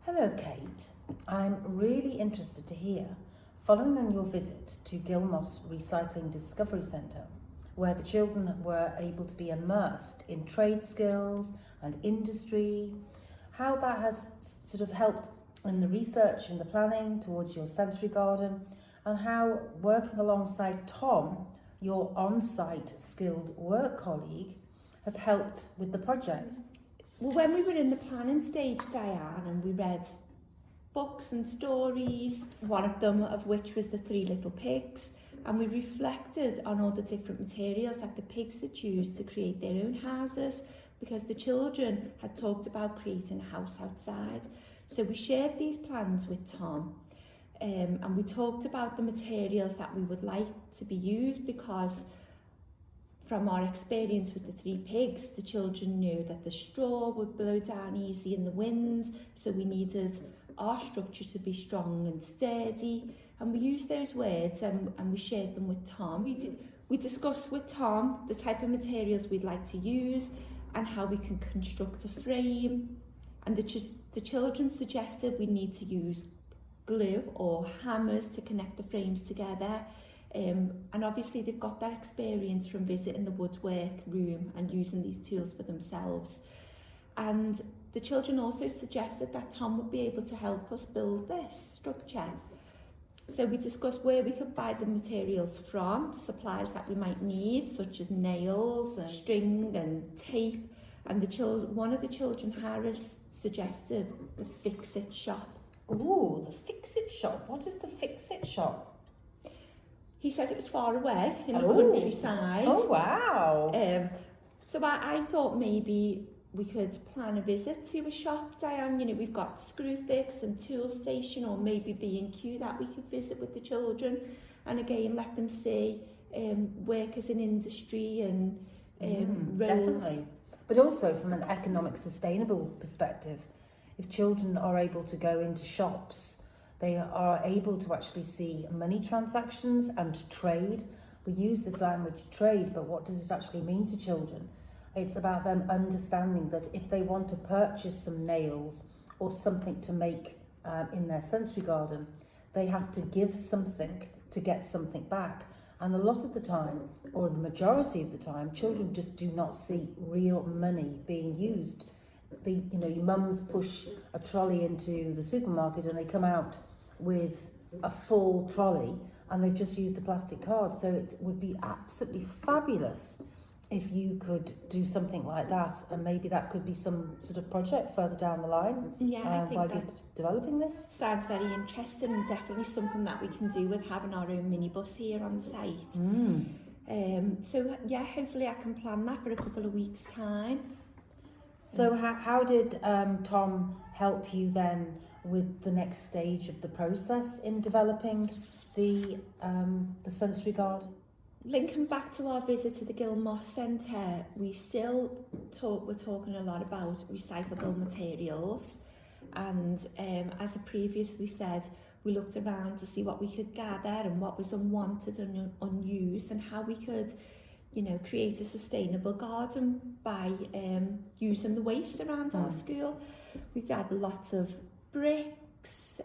Hello, Kate. I'm really interested to hear, following on your visit to Gilmoss Recycling Discovery Centre, where the children were able to be immersed in trade skills and industry, how that has sort of helped in the research and the planning towards your sensory garden, and how working alongside Tom, your on-site skilled work colleague, has helped with the project. Well, when we were in the planning stage, Diane, and we read books and stories, one of them of which was The Three Little Pigs, and we reflected on all the different materials that the pigs had used to create their own houses, because the children had talked about creating a house outside. So we shared these plans with Tom, and we talked about the materials that we would like to be used, because from our experience with the three pigs, the children knew that the straw would blow down easy in the wind, so we needed our structure to be strong and sturdy. And we used those words and we shared them with Tom. We discussed with Tom the type of materials we'd like to use and how we can construct a frame. And the children suggested we need to use glue or hammers to connect the frames together. And obviously they've got that experience from visiting the woodwork room and using these tools for themselves. And the children also suggested that Tom would be able to help us build this structure. So we discussed where we could buy the materials from, supplies that we might need, such as nails and string and tape. And one of the children, Harris, suggested the Fix-It shop. Ooh, the Fix-It shop. What is the Fix-It shop? He said it was far away in the countryside. Oh, wow. So I thought maybe we could plan a visit to a shop, Diane. You know, we've got Screwfix and Toolstation, or maybe B&Q that we could visit with the children. And again, let them see work as an industry and roles. Definitely. But also from an economic sustainable perspective, if children are able to go into shops, they are able to actually see money transactions and trade. We use this language trade, but what does it actually mean to children? It's about them understanding that if they want to purchase some nails or something to make in their sensory garden, they have to give something to get something back. And a lot of the time, or the majority of the time, children just do not see real money being used. Your mums push a trolley into the supermarket and they come out with a full trolley and they've just used a plastic card. So it would be absolutely fabulous if you could do something like that, and maybe that could be some sort of project further down the line. Yeah, I think while that you're developing this. Sounds very interesting, and definitely something that we can do with having our own minibus here on site. So yeah, hopefully I can plan that for a couple of weeks' time. So how did Tom help you then with the next stage of the process in developing the sensory garden? Linking back to our visit to the Gilmoss Centre, we're talking a lot about recyclable materials, and as I previously said, we looked around to see what we could gather and what was unwanted and unused, and how we could, create a sustainable garden by using the waste around our school. We got lots of bricks,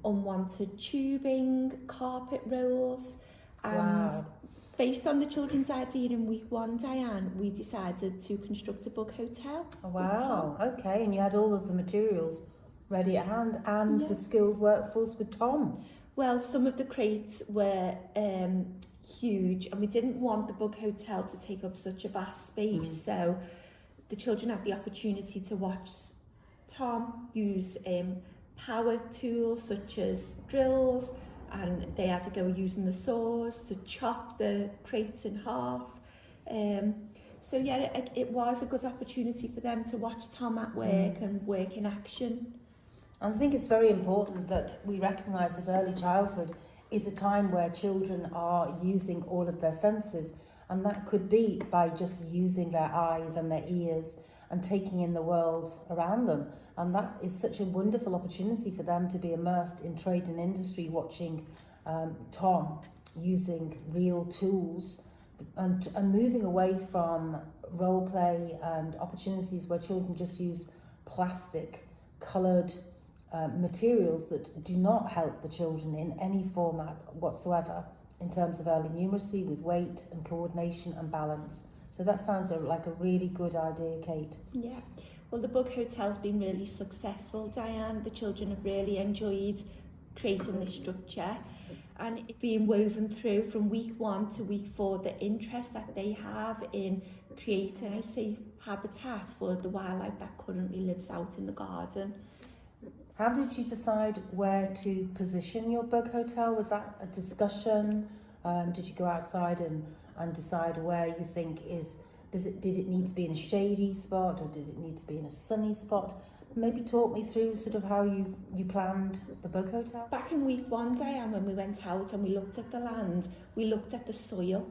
unwanted tubing, carpet rolls, and based on the children's idea in week 1, Diane, we decided to construct a bug hotel. Oh, wow, okay, and you had all of the materials ready at hand and the skilled workforce with Tom. Well, some of the crates were huge, and we didn't want the bug hotel to take up such a vast space, so the children had the opportunity to watch Tom use power tools such as drills, and they had to go using the saws to chop the crates in half. So yeah, it was a good opportunity for them to watch Tom at work and work in action. And I think it's very important that we recognise that early childhood is a time where children are using all of their senses, and that could be by just using their eyes and their ears and taking in the world around them. And that is such a wonderful opportunity for them to be immersed in trade and industry, watching Tom using real tools and moving away from role play and opportunities where children just use plastic coloured materials that do not help the children in any format whatsoever in terms of early numeracy with weight and coordination and balance. So that sounds like a really good idea, Kate. Yeah, well, the Bug Hotel's been really successful, Diane. The children have really enjoyed creating this structure, and it's being woven through from week 1 to week 4, the interest that they have in creating a safe habitat for the wildlife that currently lives out in the garden. How did you decide where to position your Bug Hotel? Was that a discussion? Did you go outside and decide where you think did it need to be in a shady spot, or did it need to be in a sunny spot? Maybe talk me through sort of how you planned the Bug Hotel. Back in week 1, Diane, when we went out and we looked at the land, we looked at the soil.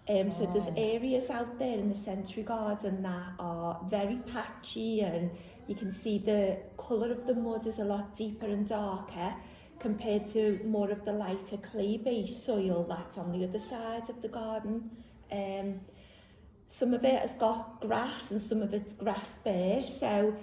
So there's areas out there in the Century Garden that are very patchy, and you can see the colour of the mud is a lot deeper and darker compared to more of the lighter clay-based soil that's on the other side of the garden. Some of it has got grass and some of it's grass bare, so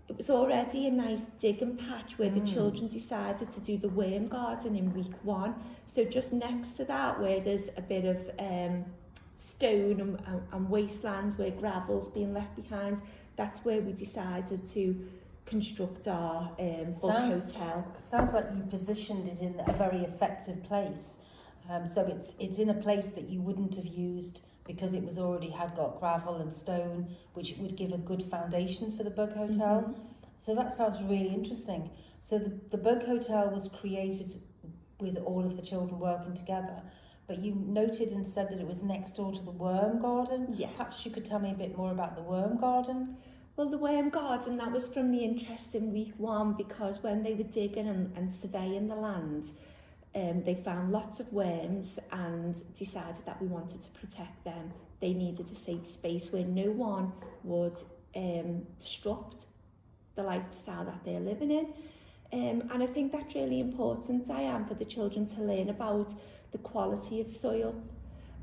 it was already a nice digging patch where the children decided to do the worm garden in week 1. So just next to that, where there's a bit of stone and wasteland where gravel's being left behind, that's where we decided to construct our Bug Hotel. Sounds like you positioned it in a very effective place. So it's in a place that you wouldn't have used because it was already had got gravel and stone, which would give a good foundation for the Bug Hotel. So that sounds really interesting. So the Bug Hotel was created with all of the children working together, but you noted and said that it was next door to the worm garden. Yeah. Perhaps you could tell me a bit more about the worm garden. Well, the worm garden, that was from the interest in week 1, because when they were digging and surveying the land, they found lots of worms and decided that we wanted to protect them. They needed a safe space where no one would disrupt the lifestyle that they're living in. And I think that's really important, Diane, for the children to learn about the quality of soil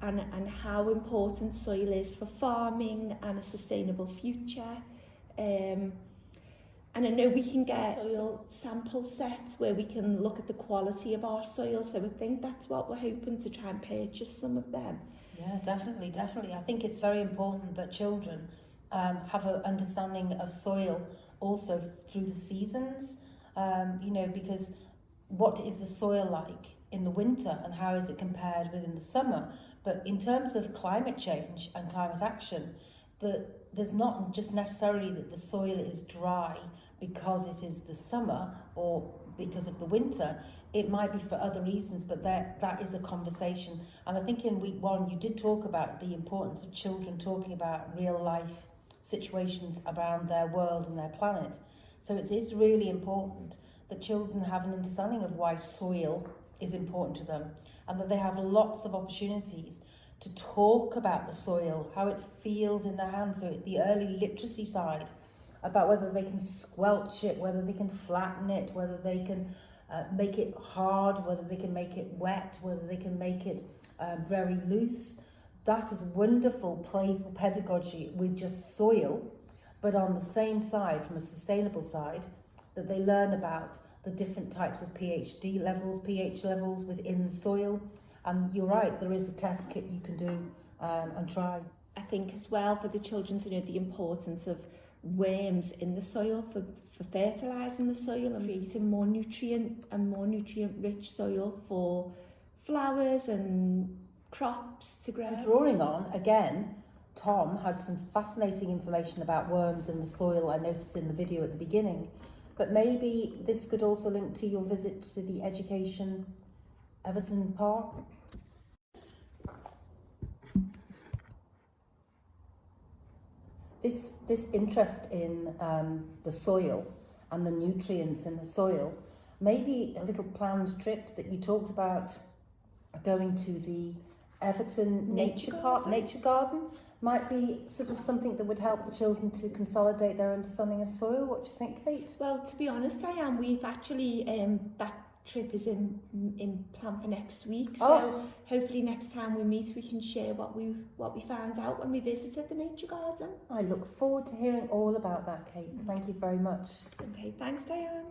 and how important soil is for farming and a sustainable future. And I know we can get soil sample sets where we can look at the quality of our soil, so I think that's what we're hoping to try and purchase some of them. Yeah, definitely. I think it's very important that children have an understanding of soil also through the seasons, because what is the soil like in the winter and how is it compared with in the summer? But in terms of climate change and climate action, there's not just necessarily that the soil is dry because it is the summer or because of the winter. It might be for other reasons, but that is a conversation. And I think in week 1 you did talk about the importance of children talking about real life situations around their world and their planet. So it is really important that children have an understanding of why soil is important to them, and that they have lots of opportunities to talk about the soil, how it feels in their hands. So the early literacy side, about whether they can squelch it, whether they can flatten it, whether they can make it hard, whether they can make it wet, whether they can make it very loose. That is wonderful, playful pedagogy with just soil, but on the same side, from a sustainable side, that they learn about the different types of pH levels within the soil. And you're right, there is a test kit you can do and try. I think as well for the children to know the importance of worms in the soil for fertilising the soil and creating more nutrient rich soil for flowers and crops to grow. And drawing on, again, Tom had some fascinating information about worms in the soil I noticed in the video at the beginning, but maybe this could also link to your visit to the Education Everton Park. This interest in the soil and the nutrients in the soil, maybe a little planned trip that you talked about going to the Everton Nature Garden might be sort of something that would help the children to consolidate their understanding of soil. What do you think, Kate? Well, to be honest, we've actually, trip is in plan for next week. So Oh. hopefully next time we meet, we can share what we found out when we visited the nature garden. I look forward to hearing all about that, Kate. Thank you very much. Okay, thanks, Diane.